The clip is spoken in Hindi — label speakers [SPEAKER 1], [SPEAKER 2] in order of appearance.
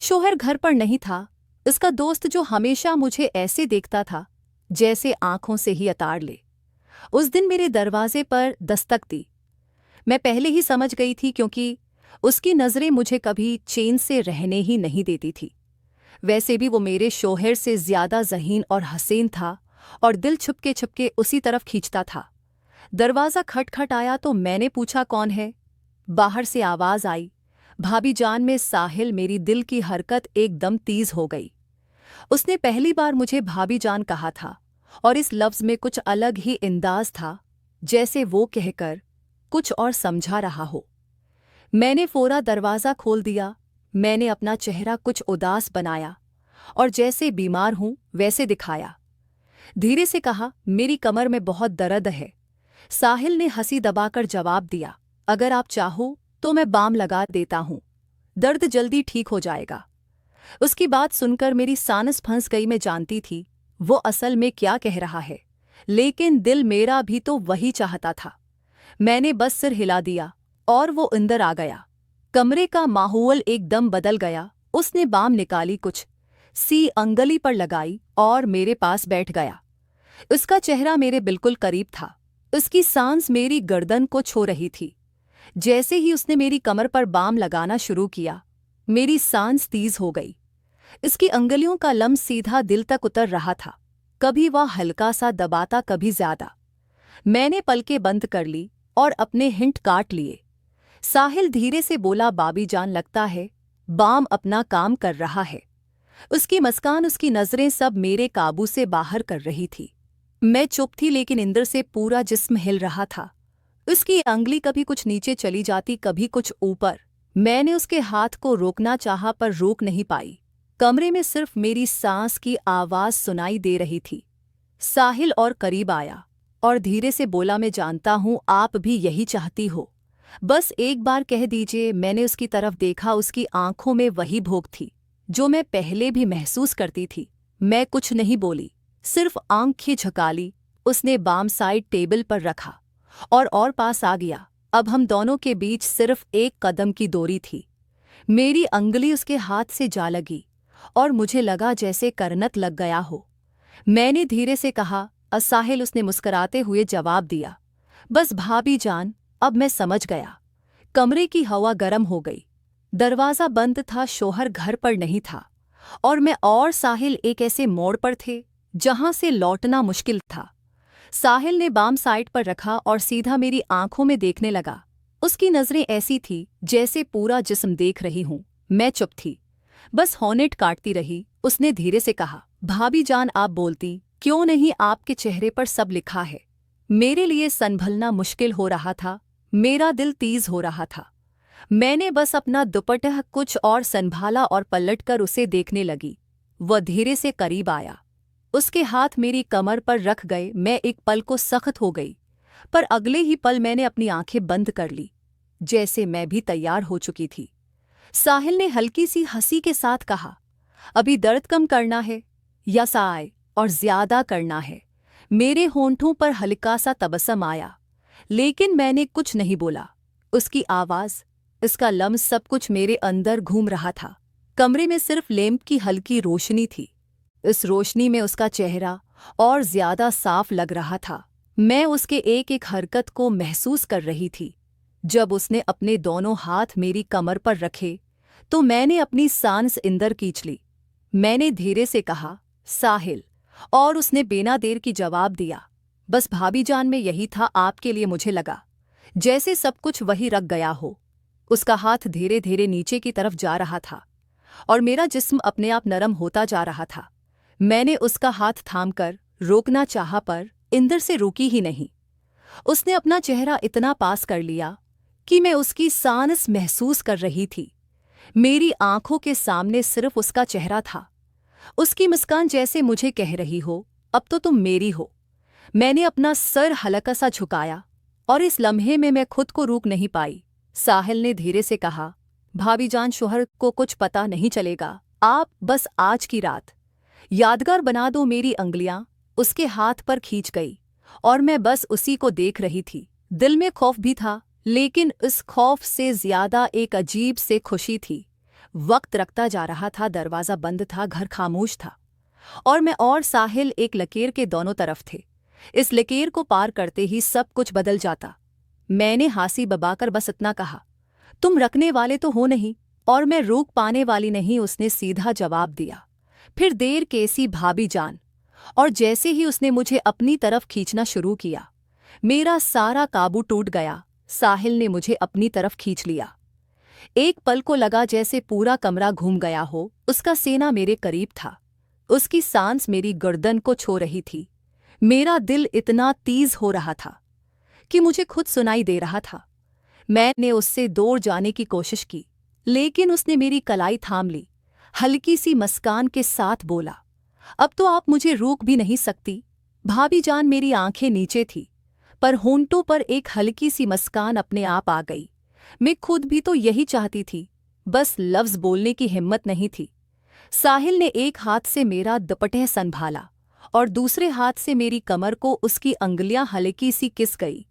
[SPEAKER 1] शोहर घर पर नहीं था। उसका दोस्त जो हमेशा मुझे ऐसे देखता था जैसे आंखों से ही अताड़ ले, उस दिन मेरे दरवाजे पर दस्तक दी। मैं पहले ही समझ गई थी क्योंकि उसकी नज़रें मुझे कभी चैन से रहने ही नहीं देती थी। वैसे भी वो मेरे शोहर से ज़्यादा ज़हीन और हसीन था और दिल छुपके छुपके उसी तरफ खींचता था। दरवाज़ा खटखट आया तो मैंने पूछा, कौन है? बाहर से आवाज़ आई, भाभी जान। में साहिल। मेरी दिल की हरकत एकदम तेज हो गई। उसने पहली बार मुझे भाभी जान कहा था और इस लफ्ज़ में कुछ अलग ही अंदाज था, जैसे वो कहकर कुछ और समझा रहा हो। मैंने फ़ौरा दरवाज़ा खोल दिया। मैंने अपना चेहरा कुछ उदास बनाया और जैसे बीमार हूं वैसे दिखाया। धीरे से कहा, मेरी कमर में बहुत दर्द है। साहिल ने हंसी दबाकर जवाब दिया, अगर आप चाहो तो मैं बाम लगा देता हूं, दर्द जल्दी ठीक हो जाएगा। उसकी बात सुनकर मेरी सांस फंस गई। मैं जानती थी वो असल में क्या कह रहा है, लेकिन दिल मेरा भी तो वही चाहता था। मैंने बस सिर हिला दिया और वो अंदर आ गया। कमरे का माहौल एकदम बदल गया। उसने बाम निकाली, कुछ सी अंगली पर लगाई और मेरे पास बैठ गया। उसका चेहरा मेरे बिल्कुल करीब था। उसकी सांस मेरी गर्दन को छू रही थी। जैसे ही उसने मेरी कमर पर बाम लगाना शुरू किया, मेरी सांस तेज हो गई। इसकी अंगुलियों का लम्स सीधा दिल तक उतर रहा था। कभी वह हल्का सा दबाता, कभी ज्यादा। मैंने पलकें बंद कर ली और अपने हिंट काट लिए। साहिल धीरे से बोला, बाबी जान, लगता है बाम अपना काम कर रहा है। उसकी मुस्कान, उसकी नजरें सब मेरे काबू से बाहर कर रही थी। मैं चुप थी, लेकिन अंदर से पूरा जिस्म हिल रहा था। उसकी अंगुली कभी कुछ नीचे चली जाती, कभी कुछ ऊपर। मैंने उसके हाथ को रोकना चाहा पर रोक नहीं पाई। कमरे में सिर्फ मेरी सांस की आवाज सुनाई दे रही थी। साहिल और करीब आया और धीरे से बोला, मैं जानता हूं आप भी यही चाहती हो, बस एक बार कह दीजिए। मैंने उसकी तरफ देखा। उसकी आंखों में वही भूख थी जो मैं पहले भी महसूस करती थी। मैं कुछ नहीं बोली, सिर्फ आंखें झुका ली। उसने बाम साइड टेबल पर रखा और पास आ गया। अब हम दोनों के बीच सिर्फ एक कदम की दूरी थी। मेरी अंगुली उसके हाथ से जा लगी और मुझे लगा जैसे करनत लग गया हो। मैंने धीरे से कहा, साहिल। उसने मुस्कुराते हुए जवाब दिया, बस भाभी जान, अब मैं समझ गया। कमरे की हवा गर्म हो गई। दरवाज़ा बंद था, शोहर घर पर नहीं था और मैं और साहिल एक ऐसे मोड़ पर थे जहां से लौटना मुश्किल था। साहिल ने बाम साइड पर रखा और सीधा मेरी आंखों में देखने लगा। उसकी नजरें ऐसी थी जैसे पूरा जिस्म देख रही हूं। मैं चुप थी, बस होनेट काटती रही। उसने धीरे से कहा, भाभी जान, आप बोलती क्यों नहीं? आपके चेहरे पर सब लिखा है। मेरे लिए संभलना मुश्किल हो रहा था। मेरा दिल तेज हो रहा था। मैंने बस अपना दुपट्टा कुछ और संभाला और पलटकर उसे देखने लगी। वह धीरे से करीब आया। उसके हाथ मेरी कमर पर रख गए। मैं एक पल को सख्त हो गई, पर अगले ही पल मैंने अपनी आंखें बंद कर ली, जैसे मैं भी तैयार हो चुकी थी। साहिल ने हल्की सी हंसी के साथ कहा, अभी दर्द कम करना है या साय और ज्यादा करना है? मेरे होंठों पर हल्का सा तबस्सुम आया, लेकिन मैंने कुछ नहीं बोला। उसकी आवाज, इसका लम्स, सब कुछ मेरे अंदर घूम रहा था। कमरे में सिर्फ लैंप की हल्की रोशनी थी। इस रोशनी में उसका चेहरा और ज्यादा साफ लग रहा था। मैं उसके एक एक हरकत को महसूस कर रही थी। जब उसने अपने दोनों हाथ मेरी कमर पर रखे तो मैंने अपनी सांस अंदर खींच ली। मैंने धीरे से कहा, साहिल, और उसने बिना देर की जवाब दिया, बस भाभी जान, में यही था आपके लिए। मुझे लगा जैसे सब कुछ वही रख गया हो। उसका हाथ धीरे धीरे नीचे की तरफ जा रहा था और मेरा जिस्म अपने आप नरम होता जा रहा था। मैंने उसका हाथ थामकर रोकना चाहा पर इंदर से रुकी ही नहीं। उसने अपना चेहरा इतना पास कर लिया कि मैं उसकी सांस महसूस कर रही थी। मेरी आंखों के सामने सिर्फ उसका चेहरा था। उसकी मुस्कान जैसे मुझे कह रही हो, अब तो तुम मेरी हो। मैंने अपना सर हल्का सा झुकाया और इस लम्हे में मैं खुद को रोक नहीं पाई। साहिल ने धीरे से कहा, भाभी जान, शोहर को कुछ पता नहीं चलेगा। आप बस आज की रात यादगार बना दो। मेरी अंगुलियां उसके हाथ पर खींच गई और मैं बस उसी को देख रही थी। दिल में खौफ भी था, लेकिन उस खौफ से ज्यादा एक अजीब से खुशी थी। वक्त रखता जा रहा था, दरवाज़ा बंद था, घर खामोश था और मैं और साहिल एक लकीर के दोनों तरफ थे। इस लकीर को पार करते ही सब कुछ बदल जाता। मैंने हांसी बबाकर बस इतना कहा, तुम रखने वाले तो हो नहीं और मैं रोक पाने वाली नहीं, उसने सीधा जवाब दिया। फिर देर कैसी भाभी जान। और जैसे ही उसने मुझे अपनी तरफ खींचना शुरू किया, मेरा सारा काबू टूट गया। साहिल ने मुझे अपनी तरफ खींच लिया। एक पल को लगा जैसे पूरा कमरा घूम गया हो। उसका सीना मेरे करीब था, उसकी सांस मेरी गर्दन को छू रही थी। मेरा दिल इतना तेज हो रहा था कि मुझे खुद सुनाई दे रहा था। मैंने उससे दूर जाने की कोशिश की, लेकिन उसने मेरी कलाई थाम ली। हल्की सी मुस्कान के साथ बोला, अब तो आप मुझे रोक भी नहीं सकती। भाभी जान, मेरी आंखें नीचे थी, पर होंठों पर एक हल्की सी मुस्कान अपने आप आ गई। मैं खुद भी तो यही चाहती थी, बस लफ्ज़ बोलने की हिम्मत नहीं थी। साहिल ने एक हाथ से मेरा दुपट्टा संभाला और दूसरे हाथ से मेरी कमर को उसकी अंगुलियां हल्की सी किस गई।